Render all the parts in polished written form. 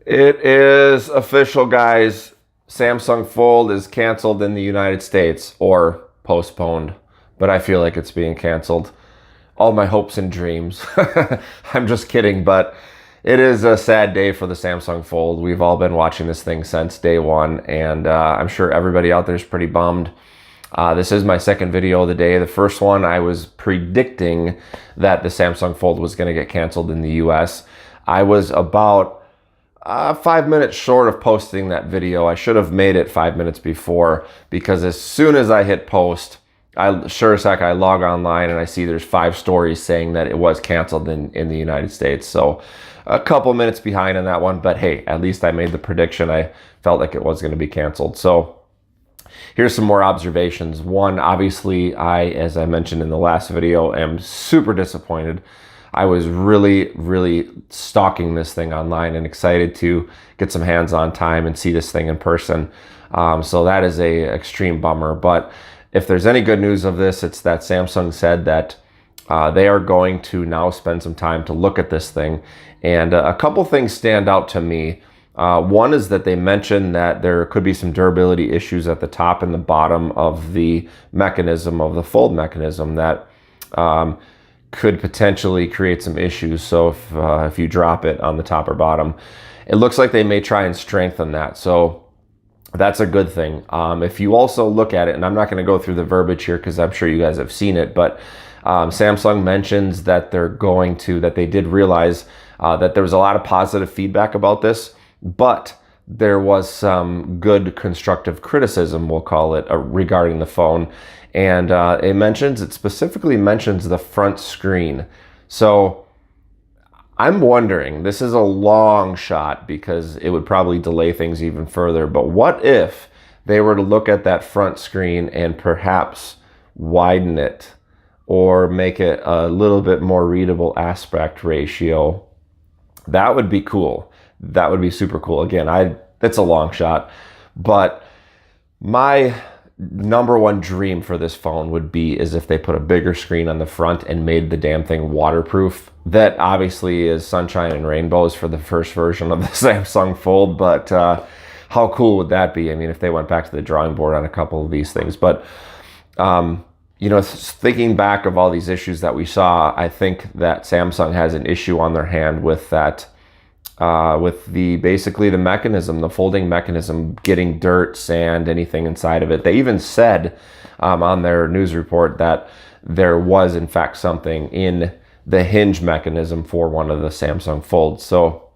It is official, guys. Samsung Fold is canceled in the United States, or postponed, but I feel like it's being canceled. All my hopes and dreams. I'm just kidding, but it is a sad day for the Samsung Fold. We've all been watching this thing since day one, and I'm sure everybody out there is pretty bummed. This is my second video of the day. The first one, I was predicting that the Samsung Fold was going to get canceled in the US. I was about 5 minutes short of posting that video. I should have made it 5 minutes before, because as soon as I hit post, sure as heck I log online and I see there's 5 stories saying that it was canceled in the United States. So a couple minutes behind on that one, but hey, at least I made the prediction. I felt like it was going to be canceled. So here's some more observations. One, obviously, as I mentioned in the last video, am super disappointed. I was really stalking this thing online and excited to get some hands-on time and see this thing in person. So that is a extreme bummer. But if there's any good news of this, it's that Samsung said that they are going to now spend some time to look at this thing. And a couple things stand out to me. One is that they mentioned that there could be some durability issues at the top and the bottom of the mechanism, of the fold mechanism, that could potentially create some issues. So if you drop it on the top or bottom, it looks like they may try and strengthen that. So that's a good thing. If you also look at it, and I'm not going to go through the verbiage here because I'm sure you guys have seen it, but Samsung mentions that they did realize that there was a lot of positive feedback about this, but there was some good constructive criticism, we'll call it, regarding the phone. And it specifically mentions the front screen. So I'm wondering, this is a long shot because it would probably delay things even further, but what if they were to look at that front screen and perhaps widen it or make it a little bit more readable aspect ratio? That would be cool. That would be super cool. Again, that's a long shot, but my number one dream for this phone would be is if they put a bigger screen on the front and made the damn thing waterproof. That obviously is sunshine and rainbows for the first version of the Samsung Fold, but how cool would that be? I mean, if they went back to the drawing board on a couple of these things. But you know, thinking back of all these issues that we saw, I think that Samsung has an issue on their hand with that, with basically the mechanism, the folding mechanism, getting dirt, sand, anything inside of it. They even said on their news report that there was in fact something in the hinge mechanism for one of the Samsung Folds. So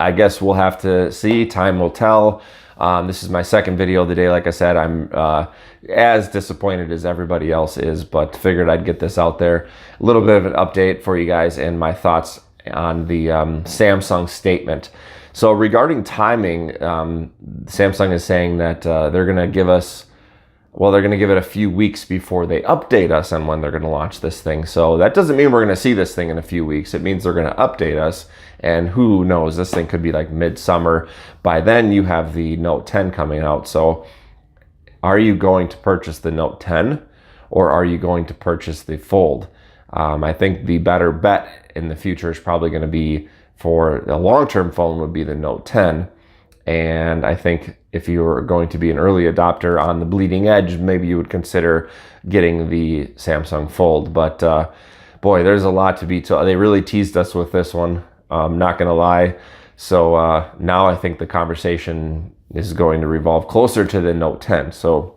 I guess we'll have to see. Time will tell. This is my second video of the day. Like I said, I'm as disappointed as everybody else is, but figured I'd get this out there. A little bit of an update for you guys and my thoughts on the Samsung statement. So regarding timing, Samsung is saying that they're going to give it a few weeks before they update us on when they're going to launch this thing. So that doesn't mean we're going to see this thing in a few weeks. It means they're going to update us, and who knows, this thing could be like midsummer. By then you have the Note 10 coming out. So are you going to purchase the Note 10 or are you going to purchase the Fold? I think the better bet in the future is probably going to be, for a long-term phone, would be the Note 10. And I think if you're going to be an early adopter on the bleeding edge, maybe you would consider getting the Samsung Fold. But boy, there's a lot to be told. They really teased us with this one, I'm not going to lie. So now I think the conversation is going to revolve closer to the Note 10. So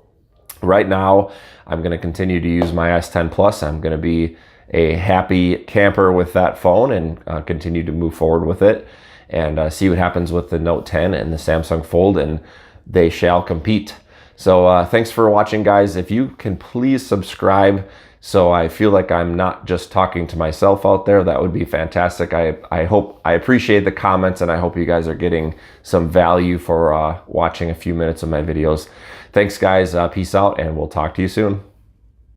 right now, I'm going to continue to use my S10 Plus. I'm going to be a happy camper with that phone and continue to move forward with it and see what happens with the Note 10 and the Samsung Fold, and they shall compete. So thanks for watching, guys. If you can please subscribe so I feel like I'm not just talking to myself out there, that would be fantastic. I appreciate the comments, and I hope you guys are getting some value for watching a few minutes of my videos. Thanks, guys. Peace out, and we'll talk to you soon.